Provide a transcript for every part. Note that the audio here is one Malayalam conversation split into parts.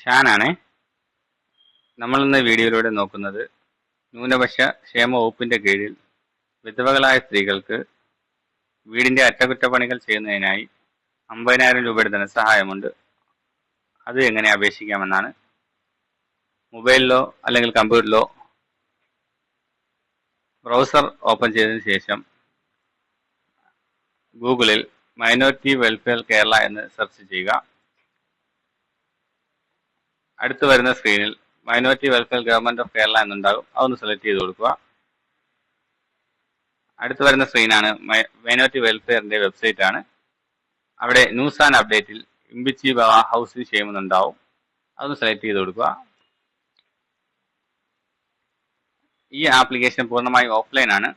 ഷാനാണേ. നമ്മളിന്ന് വീഡിയോയിലൂടെ നോക്കുന്നത് ന്യൂനപക്ഷ ക്ഷേമ വകുപ്പിന്റെ കീഴിൽ വിധവകളായ സ്ത്രീകൾക്ക് വീടിന്റെ അറ്റകുറ്റപ്പണികൾ ചെയ്യുന്നതിനായി 50,000 രൂപയുടെ ധനസഹായമുണ്ട്. അത് എങ്ങനെ അപേക്ഷിക്കാമെന്നാണ്. മൊബൈലിലോ അല്ലെങ്കിൽ കമ്പ്യൂട്ടറിലോ ബ്രൗസർ ഓപ്പൺ ചെയ്തതിനു ശേഷം ഗൂഗിളിൽ മൈനോറിറ്റി വെൽഫെയർ കേരള എന്ന് സെർച്ച് ചെയ്യുക. അടുത്ത് വരുന്ന സ്ക്രീനിൽ minority welfare government of Kerala എന്നുണ്ടാകും. അതൊന്ന് സെലക്ട് ചെയ്ത് കൊടുക്കുക. അടുത്ത് വരുന്ന സ്ക്രീനാണ് മൈനോറിറ്റി വെൽഫെയറിന്റെ വെബ്സൈറ്റ് ആണ്. അവിടെ ന്യൂസ് ആൻഡ് അപ്ഡേറ്റിൽ ഇമ്പിച്ചി ഹൗസിംഗ് ചെയ്യുന്നുണ്ടാവും. അതൊന്ന് സെലക്ട് ചെയ്ത് കൊടുക്കുക. ഈ ആപ്ലിക്കേഷൻ പൂർണ്ണമായും ഓഫ്ലൈൻ ആണ്.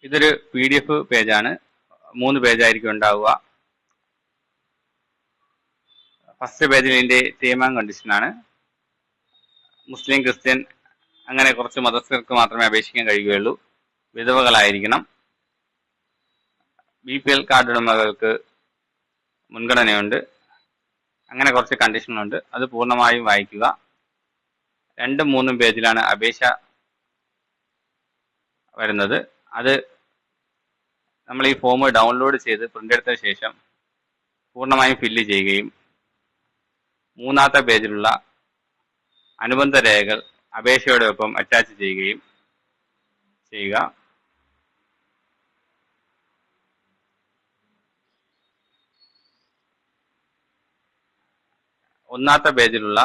ഇതൊരു PDF പേജാണ്. 3 പേജായിരിക്കും ഉണ്ടാവുക. ഫസ്റ്റ് പേജിൽ ഇതിന്റെ ടേം ആൻഡ് കണ്ടീഷൻ ആണ്. മുസ്ലിം, ക്രിസ്ത്യൻ അങ്ങനെ കുറച്ച് മതസ്ഥർക്ക് മാത്രമേ അപേക്ഷിക്കാൻ കഴിയുകയുള്ളൂ. വിധവകളായിരിക്കണം. BPL കാർഡ് ഉടമകൾക്ക് മുൻഗണനയുണ്ട്. അങ്ങനെ കുറച്ച് കണ്ടീഷനുണ്ട്. അത് പൂർണ്ണമായും വായിക്കുക. 2ഉം 3ഉം പേജിലാണ് അപേക്ഷ വരുന്നത്. അത് നമ്മൾ ഈ ഫോം ഡൗൺലോഡ് ചെയ്ത് പ്രിന്റ് എടുത്ത ശേഷം പൂർണ്ണമായും ഫില്ല് ചെയ്യുകയും 3ാമത്തെ പേജിലുള്ള അനുബന്ധ രേഖകൾ അപേക്ഷയോടൊപ്പം അറ്റാച്ച് ചെയ്യുകയും ചെയ്യുക. ഒന്നാമത്തെ പേജിലുള്ള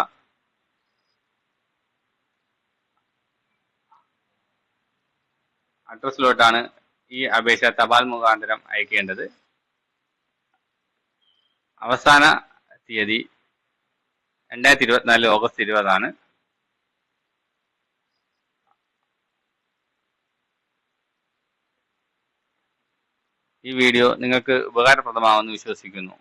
അഡ്രസ്സിലോട്ടാണ് ഈ അപേക്ഷ തപാൽ മുഖാന്തരം അയക്കേണ്ടത്. അവസാന തീയതി 2024 ഓഗസ്റ്റ് 20 ആണ്. ഈ വീഡിയോ നിങ്ങൾക്ക് ഉപകാരപ്രദമാവുമെന്ന് വിശ്വസിക്കുന്നു.